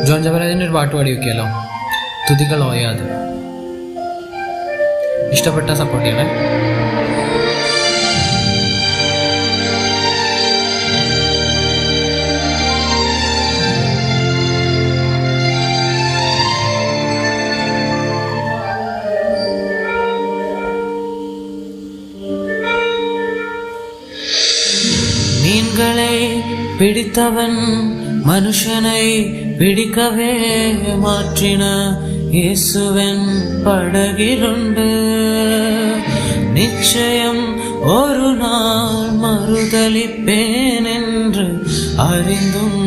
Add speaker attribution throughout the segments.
Speaker 1: John ജബരാജിൻ്റെ ഒരു പാട്ട് പാടി വെക്കിയാലോ? തുതികൾ ഓയാതെ. ഇഷ്ടപ്പെട്ട സപ്പോർട്ട് ചെയ്യണേ. மீன்களை பிடித்தவன் மனுஷனை பிடிக்கவே மாற்றின இயேசுவின் படகிலுண்டு. நிச்சயம் ஒரு நாள் மறுதலிப்பேன் என்று அறிந்தும்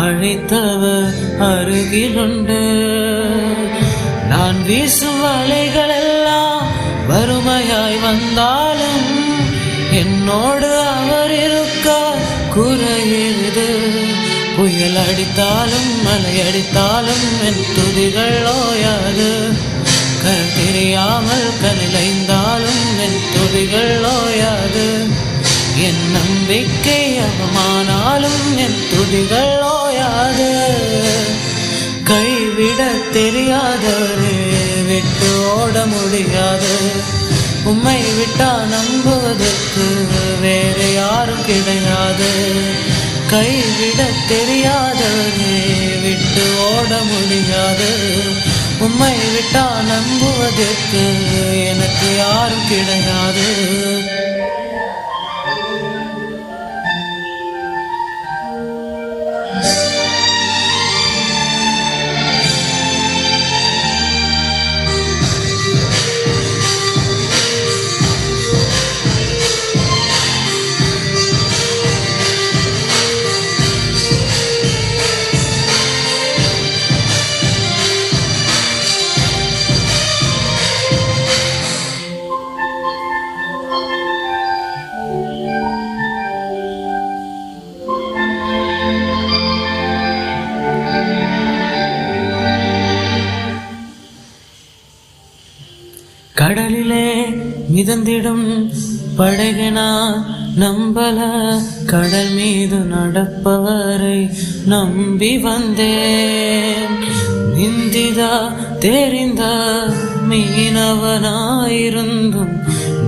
Speaker 1: அழைத்தவர் அருகிலுண்டு. நான் வீசும் வலைகளெல்லாம் வறுமையாய் வந்தாலும் என்னோடு அவர் இருக்க குறையுது. புயல் அடித்தாலும் மலை அடித்தாலும் என் துதிகள் ஓயாது. கரை தெரியாமல் கனிலைந்தாலும் என் துதிகள் ஓயாது. என் நம்பிக்கை அவமானாலும் என் துதிகள் ஓயாது. கைவிட தெரியாதவரே விட்டு ஓட முடியாது. உம்மை விட்டா நம்புவதற்கு வேறு யாரும் கிடையாது. கைவிட தெரியாதவரே விட்டு ஓட முடியாது. உம்மை விட்டா நம்புவதற்கு எனக்கு யாரும் கிடையாது. கடலிலே மிதந்திடும் படகினா நம்பல. கடல் மீது நடப்பவரை நம்பி வந்தேன். நிந்திதா தெரிந்த மீனவனாயிருந்தும்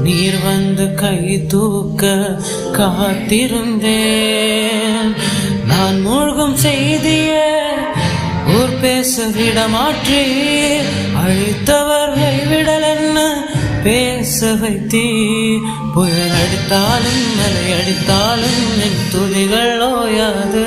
Speaker 1: நீர் வந்து கை தூக்க காத்திருந்தேன். நான் மூழ்கும் செய்தியே ஊர் பேச விடமாற்றி அழித்தவர்கள் விடல் என்ன பேச வைத்தீ. புயல் அடித்தாலும் மலை அடித்தாலும் என் துதிகள் ஓயாது.